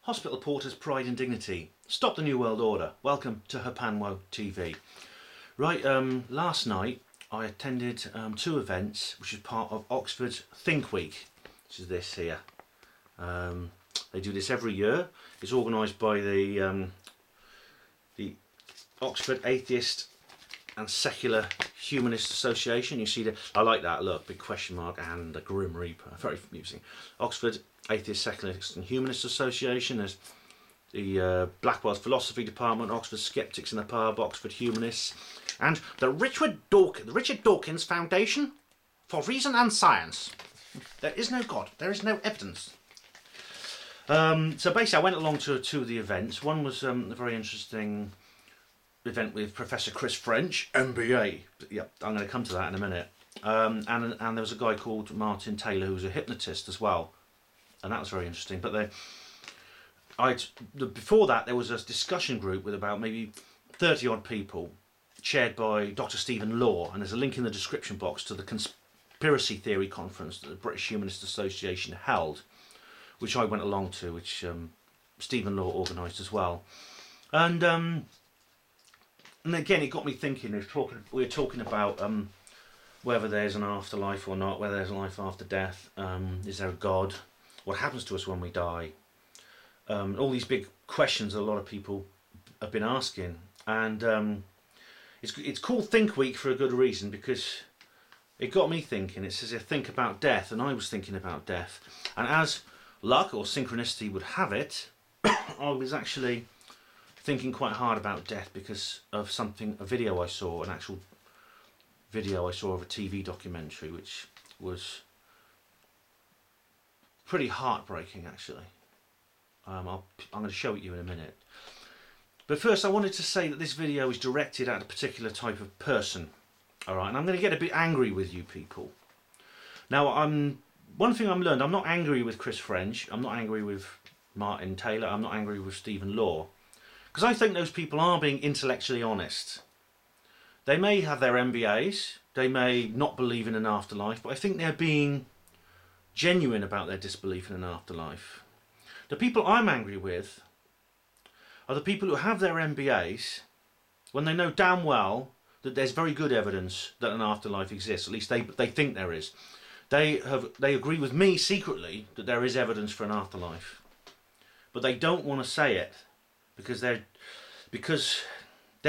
Hospital Porter's Pride and Dignity. Stop the New World Order. Welcome to Hapanwo TV. Right, last night I attended two events which is part of Oxford Think Week, which is this here. They do this every year. It's organised by the Oxford Atheist and Secular Humanist Association. You see I like that, look, big question mark and a Grim Reaper, very amusing. Oxford Atheist, Secularist and Humanist Association. There's the Blackwell's Philosophy Department, Oxford Skeptics in the Pub, Oxford Humanists, and the Richard Dawkins Foundation for Reason and Science. There is no God, there is no evidence. So basically I went along to two of the events. One was a very interesting event with Professor Chris French, MBA. Yep, I'm going to come to that in a minute. And there was a guy called Martin Taylor who was a hypnotist as well, and that was very interesting. But before that there was a discussion group with about maybe 30 odd people, chaired by Dr. Stephen Law, and there's a link in the description box to the conspiracy theory conference that the British Humanist Association held, which I went along to, which Stephen Law organised as well. And again, it got me thinking. We were talking about whether there's an afterlife or not, whether there's a life after death, is there a God, what happens to us when we die, all these big questions that a lot of people have been asking. And it's called Think Week for a good reason, because it got me thinking. It says think about death, and I was thinking about death. And as luck or synchronicity would have it, I was actually thinking quite hard about death because of a video I saw, an actual video I saw of a TV documentary, which was pretty heartbreaking actually. I'm going to show it you in a minute. But first I wanted to say that this video is directed at a particular type of person. Alright, and I'm going to get a bit angry with you people. Now one thing I've learned, I'm not angry with Chris French, I'm not angry with Martin Taylor, I'm not angry with Stephen Law. Because I think those people are being intellectually honest. They may have their MBAs, they may not believe in an afterlife, but I think they're being genuine about their disbelief in an afterlife. The people I'm angry with are the people who have their MBAs when they know damn well that there's very good evidence that an afterlife exists. At least they think there is. They agree with me secretly that there is evidence for an afterlife, but they don't want to say it because they're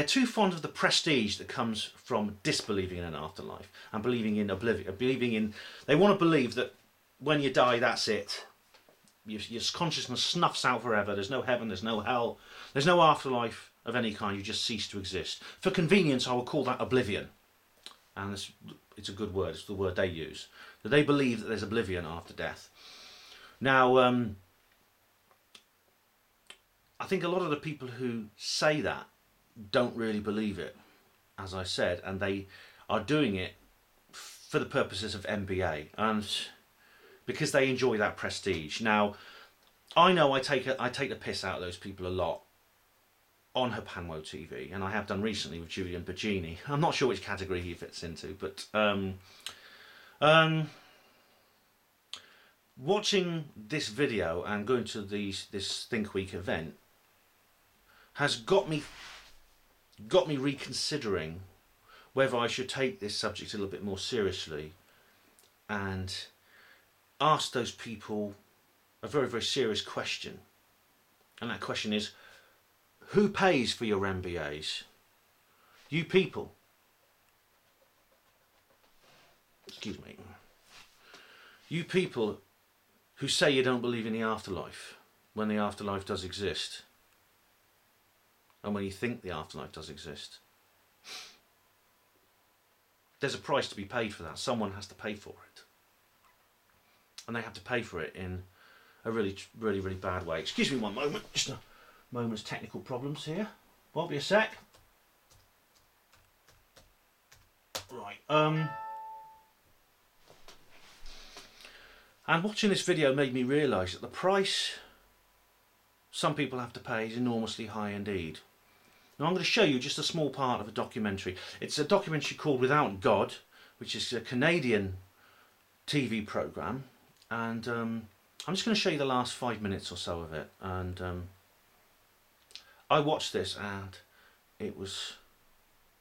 too fond of the prestige that comes from disbelieving in an afterlife and believing in oblivion. They want to believe that when you die, that's it. Your consciousness snuffs out forever. There's no heaven, there's no hell, there's no afterlife of any kind. You just cease to exist. For convenience, I will call that oblivion. And it's a good word. It's the word they use. That they believe that there's oblivion after death. Now, I think a lot of the people who say that don't really believe it, as I said, and they are doing it for the purposes of MBA and because they enjoy that prestige. Now, I know I take the piss out of those people a lot on Hapanwo TV, and I have done recently with Julian Bergini. I'm not sure which category he fits into, but watching this video and going to this Think Week event has got me reconsidering whether I should take this subject a little bit more seriously and ask those people a very, very serious question. And that question is, who pays for your MBAs? You people. Excuse me. You people who say you don't believe in the afterlife, when the afterlife does exist, and when you think the afterlife does exist. There's a price to be paid for that. Someone has to pay for it. And they have to pay for it in a really, really, really bad way. Excuse me one moment, just a moment's technical problems here. Won't be a sec. Right, and watching this video made me realise that the price some people have to pay is enormously high indeed. Now I'm going to show you just a small part of a documentary. It's a documentary called Without God, which is a Canadian TV programme, and I'm just going to show you the last 5 minutes or so of it. And I watched this, and it was,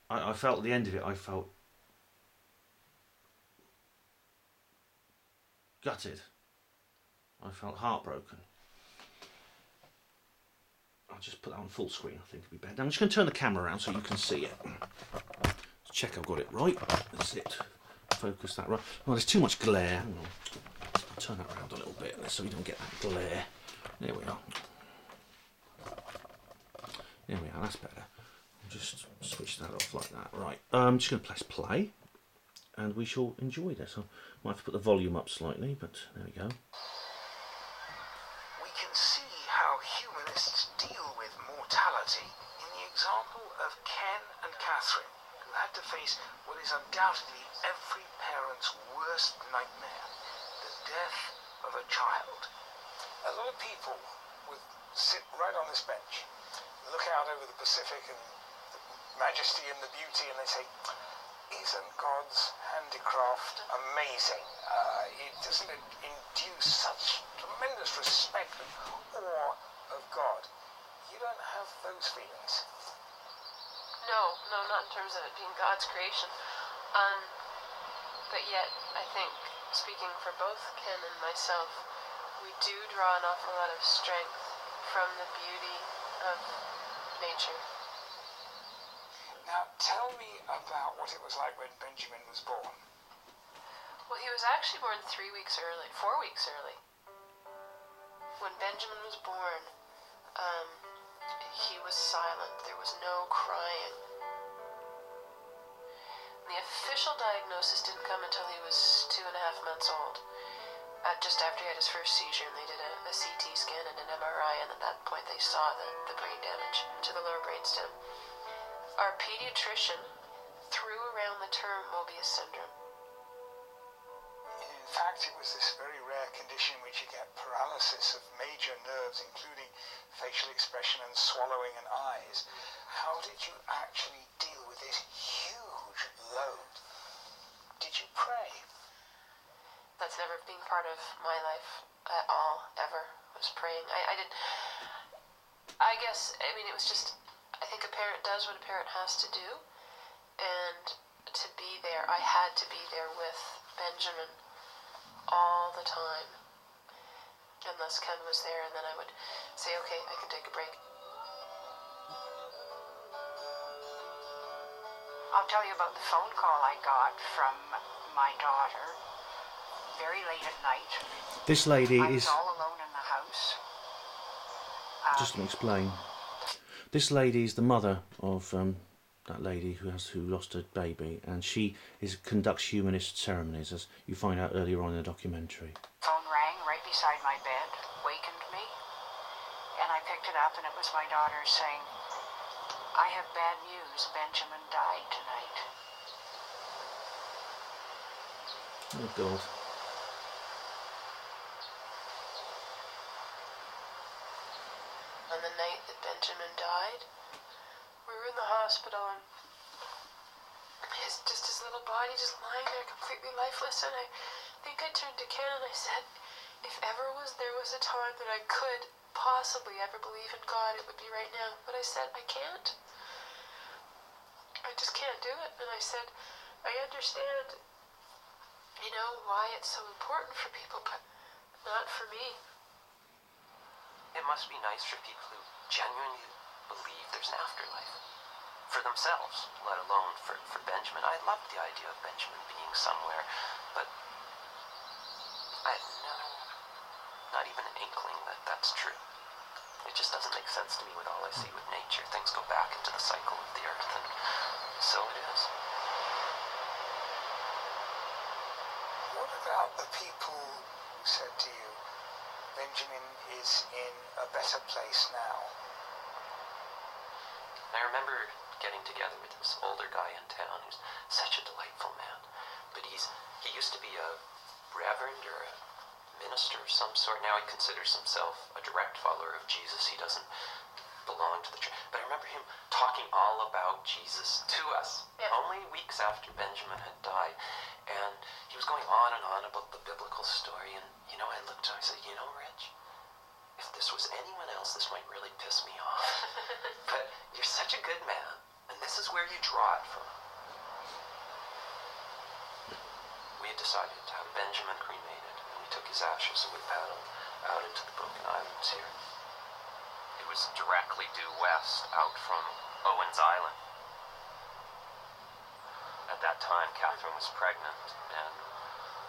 I felt at the end of it, I felt gutted. I felt heartbroken. I'll just put that on full screen, I think it'd be better. I'm just going to turn the camera around so you can see it. Let's check I've got it right. That's it. Focus that right. Oh, there's too much glare. Hang on. I'll turn that around a little bit so we don't get that glare. There we are. There we are, that's better. I'll just switch that off like that. Right, I'm just going to press play and we shall enjoy this. I might have to put the volume up slightly, but there we go. We can see how humanists deal with mortality in the example of Ken and Catherine, who had to face what is undoubtedly every parent's worst nightmare, the death of a child. A lot of people would sit right on this bench, look out over the Pacific and the majesty and the beauty, and they say, isn't God's handicraft amazing? Doesn't it induce such tremendous respect and awe of God? You don't have those feelings? No, not in terms of it being God's creation. But yet, I think, speaking for both Ken and myself, we do draw an awful lot of strength from the beauty of nature. Now, tell me about what it was like when Benjamin was born. Well, he was actually born 4 weeks early. When Benjamin was born, he was silent. There was no crying. The official diagnosis didn't come until he was 2.5 months old. Just after he had his first seizure, and they did a CT scan and an MRI, and at that point they saw the brain damage to the lower brainstem. Our pediatrician threw around the term Mobius syndrome. In fact, it was this very rare condition which you get paralysis of major nerves, including facial expression and swallowing and eyes. How did you actually deal with this huge load? Did you pray? That's never been part of my life at all, ever, was praying. It was just, I think a parent does what a parent has to do, and to be there, I had to be there with Benjamin all the time, unless Ken was there, and then I would say, okay, I can take a break. I'll tell you about the phone call I got from my daughter very late at night. This lady I is... was all alone in the house. Just to explain, this lady is the mother of that lady who lost her baby, and she conducts humanist ceremonies, as you find out earlier on in the documentary. Phone rang right beside my bed, wakened me, and I picked it up, and it was my daughter saying, I have bad news, Benjamin died tonight. Oh God. On the night that Benjamin died, we were in the hospital, and his little body just lying there completely lifeless, and I think I turned to Ken and I said, if there was a time that I could possibly ever believe in God, it would be right now. But I said, I can't. I just can't do it. And I said, I understand, why it's so important for people, but not for me. It must be nice for people who genuinely believe there's an afterlife. For themselves, let alone for Benjamin. I love the idea of Benjamin being somewhere, but I have not even an inkling that that's true. It just doesn't make sense to me with all I see with nature. Things go back into the cycle of the earth, and so it is. What about the people who said to you, Benjamin is in a better place now? I remember getting together with this older guy in town who's such a delightful man. But he used to be a reverend or a minister of some sort. Now he considers himself a direct follower of Jesus. He doesn't belong to the church. But I remember him talking all about Jesus to us, Yeah. only weeks after Benjamin had died. And he was going on and on about the biblical story. And, you know, I looked at him and I said, you know, Rich, if this was anyone else, this might really piss me off. But you're such a good man, and this is where you draw it from. We had decided to have Benjamin cremated, and we took his ashes and we paddled out into the Broken Islands here. It was directly due west out from Owen's Island. At that time, Catherine was pregnant, and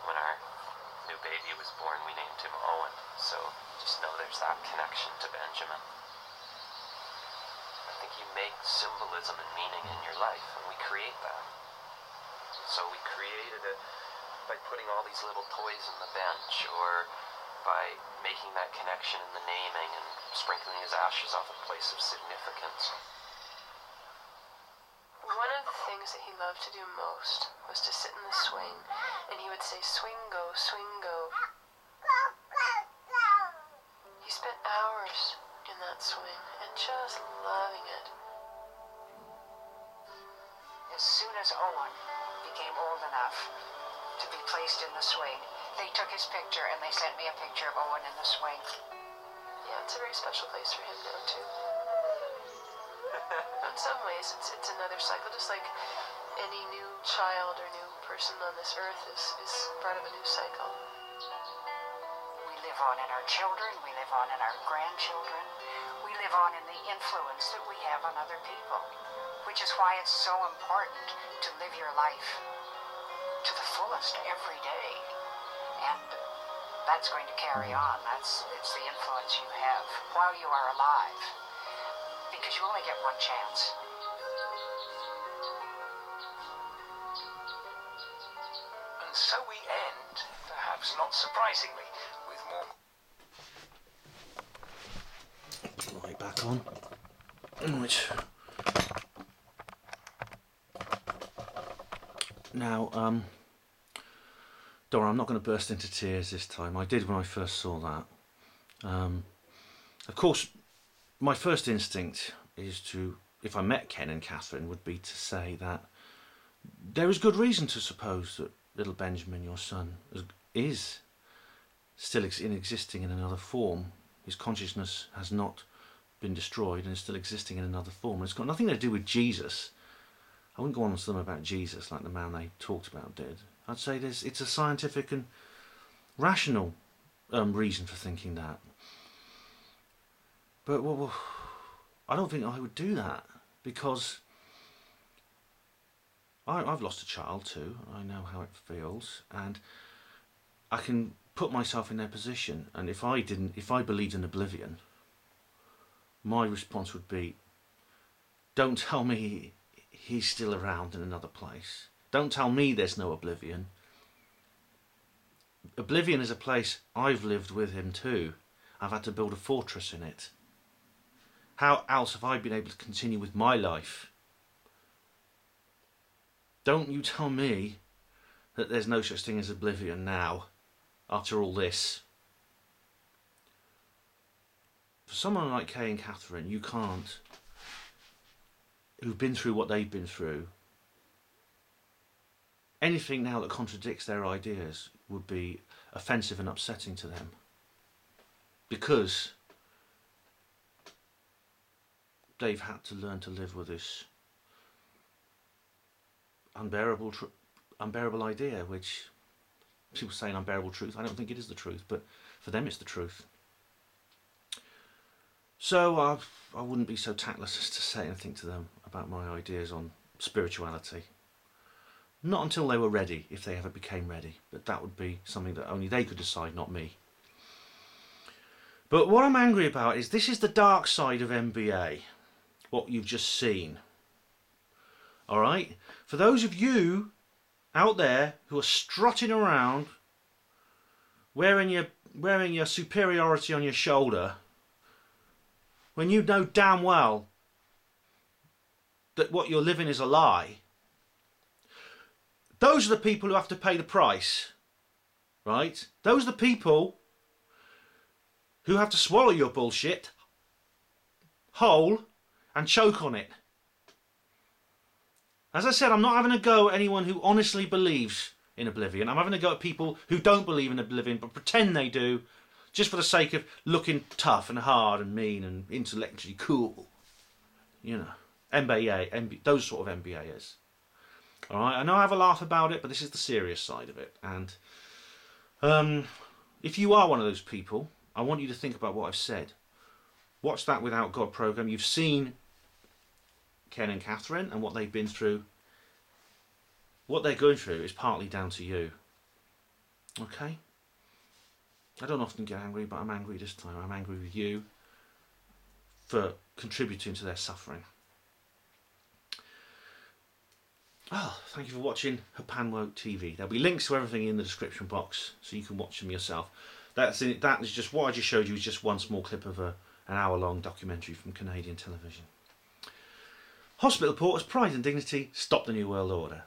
when our new baby was born, we named him Owen. So just know there's that connection to Benjamin. I think you make symbolism and meaning in your life, and we create that. So we created it by putting all these little toys on the bench, or by making that connection in the naming and sprinkling his ashes off a place of significance. One of the things that he loved to do most was to sit in the swing, and he would say, swing go, swing go. He spent hours in that swing and just loving it. As soon as Owen became old enough to be placed in the swing, they took his picture and they sent me a picture of Owen in the swing. Yeah, it's a very special place for him now, too. In some ways, it's another cycle, just like any new child or new person on this earth is part of a new cycle. We live on in our children, we live on in our grandchildren, we live on in the influence that we have on other people, which is why it's so important to live your life to the fullest every day. And that's going to carry on. It's the influence you have while you are alive, because you only get one chance. And so we end, perhaps not surprisingly, with more... Right, back on. Right. Now, Dora, I'm not going to burst into tears this time. I did when I first saw that. Of course, my first instinct is to, if I met Ken and Catherine, would be to say that there is good reason to suppose that little Benjamin, your son, is still existing in another form. His consciousness has not been destroyed and is still existing in another form. And it's got nothing to do with Jesus. I wouldn't go on to them about Jesus like the man they talked about did. I'd say it's a scientific and rational reason for thinking that. But well, I don't think I would do that, because I've lost a child too. I know how it feels, and I can put myself in their position. And if I believed in oblivion, my response would be, don't tell me he's still around in another place. Don't tell me there's no oblivion. Oblivion is a place I've lived with him too. I've had to build a fortress in it. How else have I been able to continue with my life? Don't you tell me that there's no such thing as oblivion now, after all this. For someone like Kay and Catherine, you can't, who've been through what they've been through, anything now that contradicts their ideas would be offensive and upsetting to them, because they've had to learn to live with this unbearable idea, which people say an unbearable truth. I don't think it is the truth, but for them it's the truth. So I wouldn't be so tactless as to say anything to them about my ideas on spirituality. Not until they were ready, if they ever became ready. But that would be something that only they could decide, not me. But what I'm angry about is this is the dark side of MBA, what you've just seen. Alright? For those of you out there who are strutting around, wearing your superiority on your shoulder, when you know damn well that what you're living is a lie, those are the people who have to pay the price, right? Those are the people who have to swallow your bullshit whole and choke on it. As I said, I'm not having a go at anyone who honestly believes in oblivion. I'm having a go at people who don't believe in oblivion but pretend they do, just for the sake of looking tough and hard and mean and intellectually cool. You know, MBA, those sort of MBAs. All right, I know I have a laugh about it, but this is the serious side of it. And if you are one of those people, I want you to think about what I've said. Watch that Without God program. You've seen Ken and Catherine and what they've been through. What they're going through is partly down to you. Okay? I don't often get angry, but I'm angry this time. I'm angry with you for contributing to their suffering. Oh, thank you for watching Hapanwoke TV. There'll be links to everything in the description box so you can watch them yourself. That is just what I just showed you is just one small clip of an hour-long documentary from Canadian television. Hospital Porters, Pride and Dignity, Stop the New World Order.